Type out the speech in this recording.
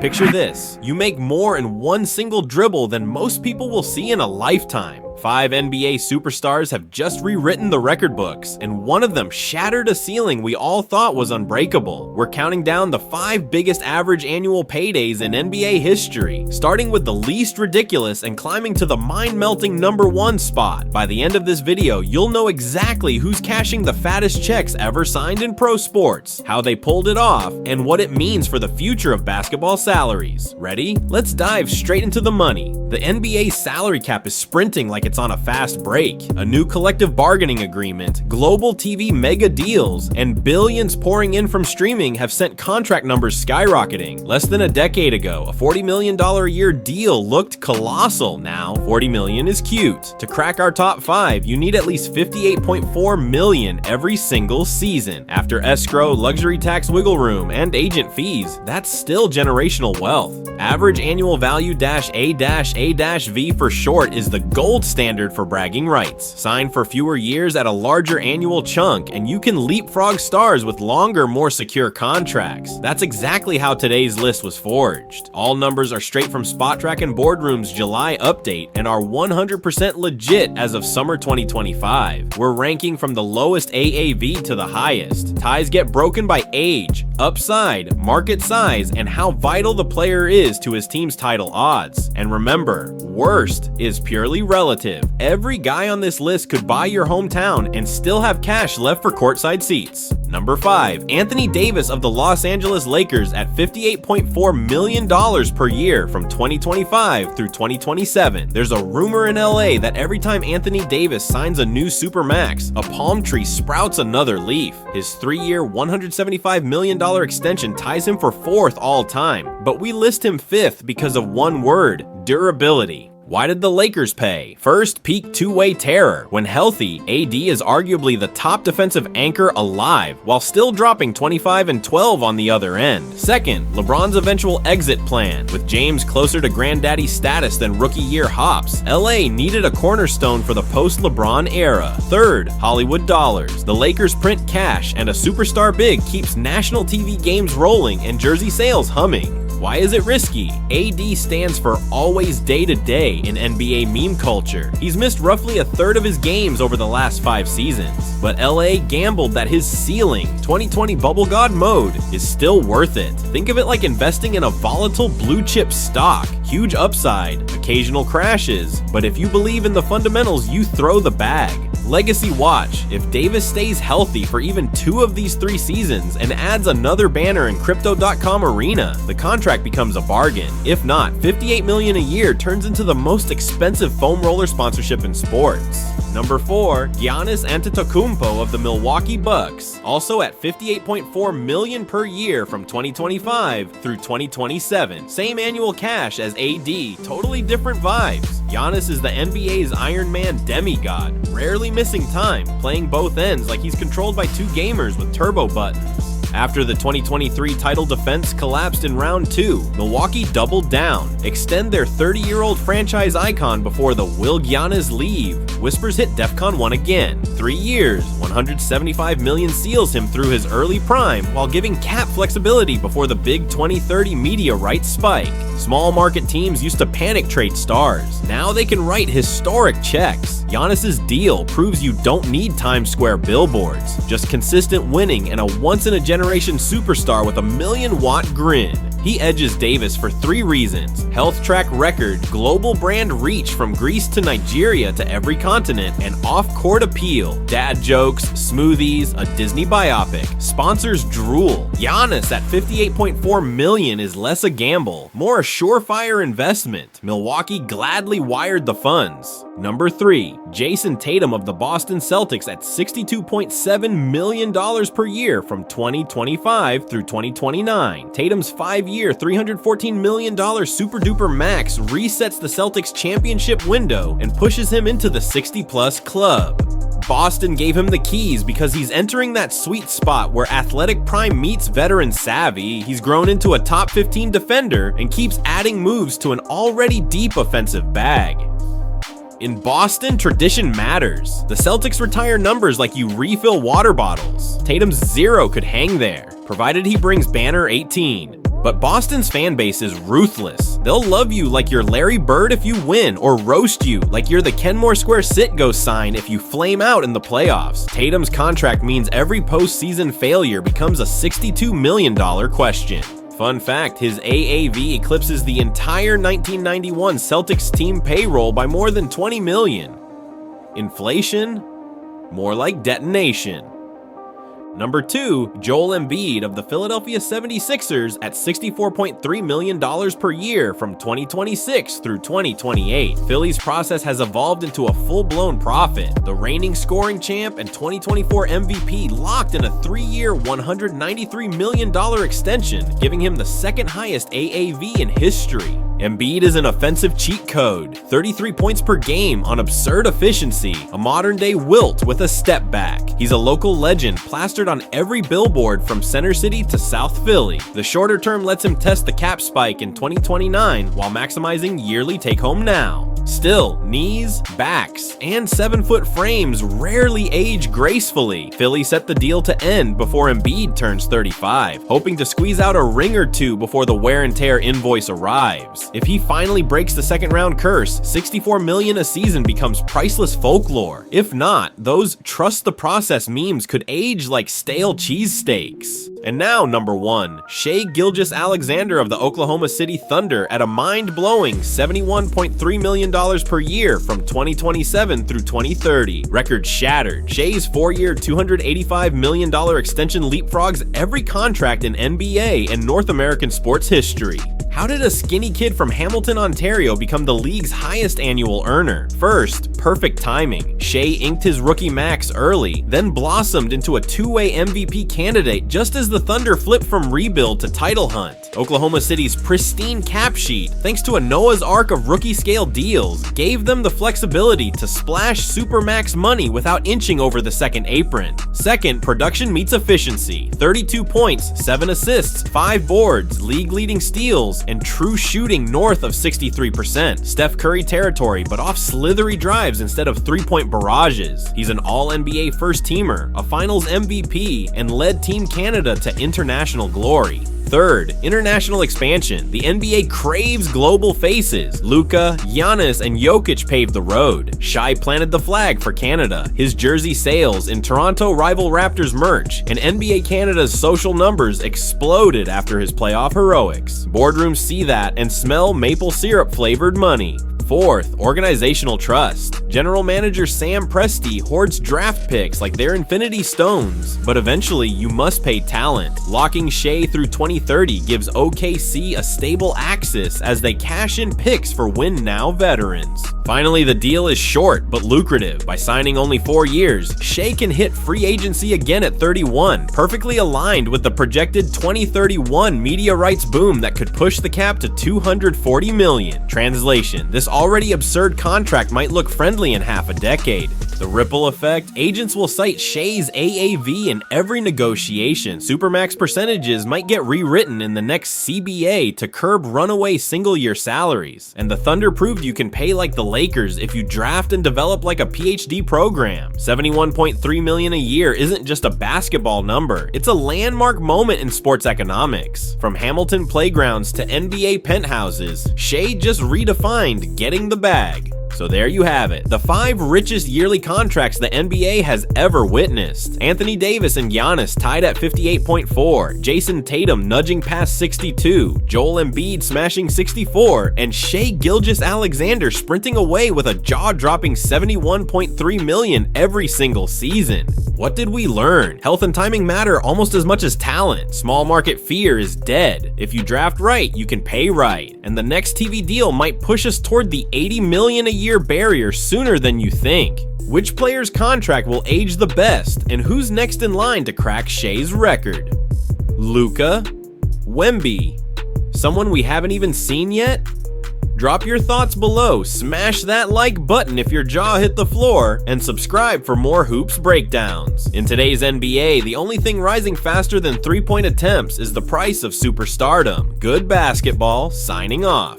Picture this, you make more in one single dribble than most people will see in a lifetime. 5 NBA superstars have just rewritten the record books, and one of them shattered a ceiling we all thought was unbreakable. We're counting down the 5 biggest average annual paydays in NBA history, starting with the least ridiculous and climbing to the mind-melting #1 spot. By the end of this video, you'll know exactly who's cashing the fattest checks ever signed in pro sports, how they pulled it off, and what it means for the future of basketball salaries. Ready? Let's dive straight into the money. The NBA salary cap is sprinting like it's on a fast break. A new collective bargaining agreement, global TV mega deals, and billions pouring in from streaming have sent contract numbers skyrocketing. Less than a decade ago, a $40 million a year deal looked colossal. Now, $40 million is cute. To crack our top 5, you need at least $58.4 million every single season. After escrow, luxury tax wiggle room, and agent fees, that's still generational wealth. Average annual value -A-A-V for short is the gold standard for bragging rights. Sign for fewer years at a larger annual chunk, and you can leapfrog stars with longer, more secure contracts. That's exactly how today's list was forged. All numbers are straight from Spotrac and Boardroom's July update and are 100% legit as of summer 2025. We're ranking from the lowest AAV to the highest. Ties get broken by age, upside, market size, and how vital the player is to his team's title odds. And remember, worst is purely relative. Every guy on this list could buy your hometown and still have cash left for courtside seats. Number 5, Anthony Davis of the Los Angeles Lakers at $58.4 million per year from 2025 through 2027. There's a rumor in LA that every time Anthony Davis signs a new supermax, a palm tree sprouts another leaf. His 3-year, $175 million extension ties him for 4th all time, but we list him 5th because of one word: durability. Why did the Lakers pay? First, peak two-way terror. When healthy, AD is arguably the top defensive anchor alive, while still dropping 25 and 12 on the other end. Second, LeBron's eventual exit plan. With James closer to granddaddy status than rookie year hops, LA needed a cornerstone for the post-LeBron era. Third, Hollywood dollars. The Lakers print cash, and a superstar big keeps national TV games rolling and jersey sales humming. Why is it risky? AD stands for always day-to-day in NBA meme culture. He's missed roughly a third of his games over the last 5 seasons. But LA gambled that his ceiling, 2020 Bubble God mode, is still worth it. Think of it like investing in a volatile blue chip stock. Huge upside, occasional crashes, but if you believe in the fundamentals, you throw the bag. Legacy watch. If Davis stays healthy for even 2 of these 3 seasons and adds another banner in Crypto.com arena, the contract becomes a bargain. If not, $58 million a year turns into the most expensive foam roller sponsorship in sports. Number 4, Giannis Antetokounmpo of the Milwaukee Bucks, also at $58.4 million per year from 2025 through 2027. Same annual cash as AD, totally different vibes. Giannis is the NBA's Iron Man demigod, rarely missing time, playing both ends like he's controlled by 2 gamers with turbo buttons. After the 2023 title defense collapsed in round 2, Milwaukee doubled down. Extend their 30-year-old franchise icon before the "Will Giannis leave?" whispers hit DEFCON 1 again. 3 years, $175 million seals him through his early prime while giving cap flexibility before the big 2030 media rights spike. Small market teams used to panic trade stars. Now they can write historic checks. Giannis's deal proves you don't need Times Square billboards, just consistent winning and a once-in-a-generation superstar with a million-watt grin. He edges Davis for 3 reasons: health track record, global brand reach from Greece to Nigeria to every continent, and off-court appeal. Dad jokes, smoothies, a Disney biopic. Sponsors drool. Giannis at $58.4 million is less a gamble, more a surefire investment. Milwaukee gladly wired the funds. Number 3, Jayson Tatum of the Boston Celtics at $62.7 million per year from 2025 through 2029. Tatum's 5-year, $314 million super-duper max resets the Celtics championship window and pushes him into the 60-plus club. Boston gave him the keys because he's entering that sweet spot where athletic prime meets veteran savvy. He's grown into a top 15 defender and keeps adding moves to an already deep offensive bag. In Boston, tradition matters. The Celtics retire numbers like you refill water bottles. Tatum's 0 could hang there, provided he brings banner 18. But Boston's fan base is ruthless. They'll love you like you're Larry Bird if you win, or roast you like you're the Kenmore Square Sit-Go sign if you flame out in the playoffs. Tatum's contract means every postseason failure becomes a $62 million question. Fun fact, his AAV eclipses the entire 1991 Celtics team payroll by more than $20 million. Inflation? More like detonation. Number 2, Joel Embiid of the Philadelphia 76ers at $64.3 million per year from 2026 through 2028. Philly's process has evolved into a full-blown profit. The reigning scoring champ and 2024 MVP locked in a 3-year, $193 million extension, giving him the second highest AAV in history. Embiid is an offensive cheat code, 33 points per game on absurd efficiency, a modern-day Wilt with a step back. He's a local legend plastered on every billboard from Center City to South Philly. The shorter term lets him test the cap spike in 2029 while maximizing yearly take-home now. Still, knees, backs, and 7-foot frames rarely age gracefully. Philly set the deal to end before Embiid turns 35, hoping to squeeze out a ring or two before the wear and tear invoice arrives. If he finally breaks the second-round curse, $64 million a season becomes priceless folklore. If not, those trust the process memes could age like stale cheesesteaks. And now, number 1, Shai Gilgeous-Alexander of the Oklahoma City Thunder at a mind-blowing $71.3 million per year from 2027 through 2030. Record shattered. Shai's 4-year, $285 million extension leapfrogs every contract in NBA and North American sports history. How did a skinny kid from Hamilton, Ontario become the league's highest annual earner? First, perfect timing. Shai inked his rookie max early, then blossomed into a two-way MVP candidate just as the Thunder flipped from rebuild to title hunt. Oklahoma City's pristine cap sheet, thanks to a Noah's Ark of rookie-scale deals, gave them the flexibility to splash supermax money without inching over the second apron. Second, production meets efficiency. 32 points, 7 assists, 5 boards, league-leading steals, and true shooting north of 63%. Steph Curry territory, but off slithery drives instead of three-point barrages. He's an all-NBA first-teamer, a finals MVP, and led Team Canada to international glory. Third, international expansion. The NBA craves global faces. Luka, Giannis, and Jokic paved the road. Shai planted the flag for Canada. His jersey sales in Toronto rival Raptors merch, and NBA Canada's social numbers exploded after his playoff heroics. Boardrooms see that and smell maple syrup flavored money. Fourth, organizational trust. General manager Sam Presti hoards draft picks like they're infinity stones, but eventually you must pay talent. Locking Shai through 2030 gives OKC a stable axis as they cash in picks for win-now veterans. Finally, the deal is short but lucrative. By signing only 4 years, Shai can hit free agency again at 31, perfectly aligned with the projected 2031 media rights boom that could push the cap to $240 million. Translation: this already absurd contract might look friendly in half a decade. The ripple effect: agents will cite Shai's AAV in every negotiation. Supermax percentages might get rewritten in the next CBA to curb runaway single-year salaries. And the Thunder proved you can pay like the Lakers if you draft and develop like a PhD program. $71.3 million a year isn't just a basketball number, it's a landmark moment in sports economics. From Hamilton playgrounds to NBA penthouses, Shai just redefined getting the bag. So there you have it, the 5 richest yearly contracts the NBA has ever witnessed. Anthony Davis and Giannis tied at 58.4, Jayson Tatum nudging past 62, Joel Embiid smashing 64, and Shai Gilgeous-Alexander sprinting away with a jaw-dropping $71.3 million every single season. What did we learn? Health and timing matter almost as much as talent. Small market fear is dead. If you draft right, you can pay right. And the next TV deal might push us toward the $80 million a year barrier sooner than you think. Which player's contract will age the best, and who's next in line to crack Shai's record? Luka? Wemby? Someone we haven't even seen yet? Drop your thoughts below, smash that like button if your jaw hit the floor, and subscribe for more hoops breakdowns. In today's NBA, the only thing rising faster than 3-point attempts is the price of superstardom. Good basketball, signing off.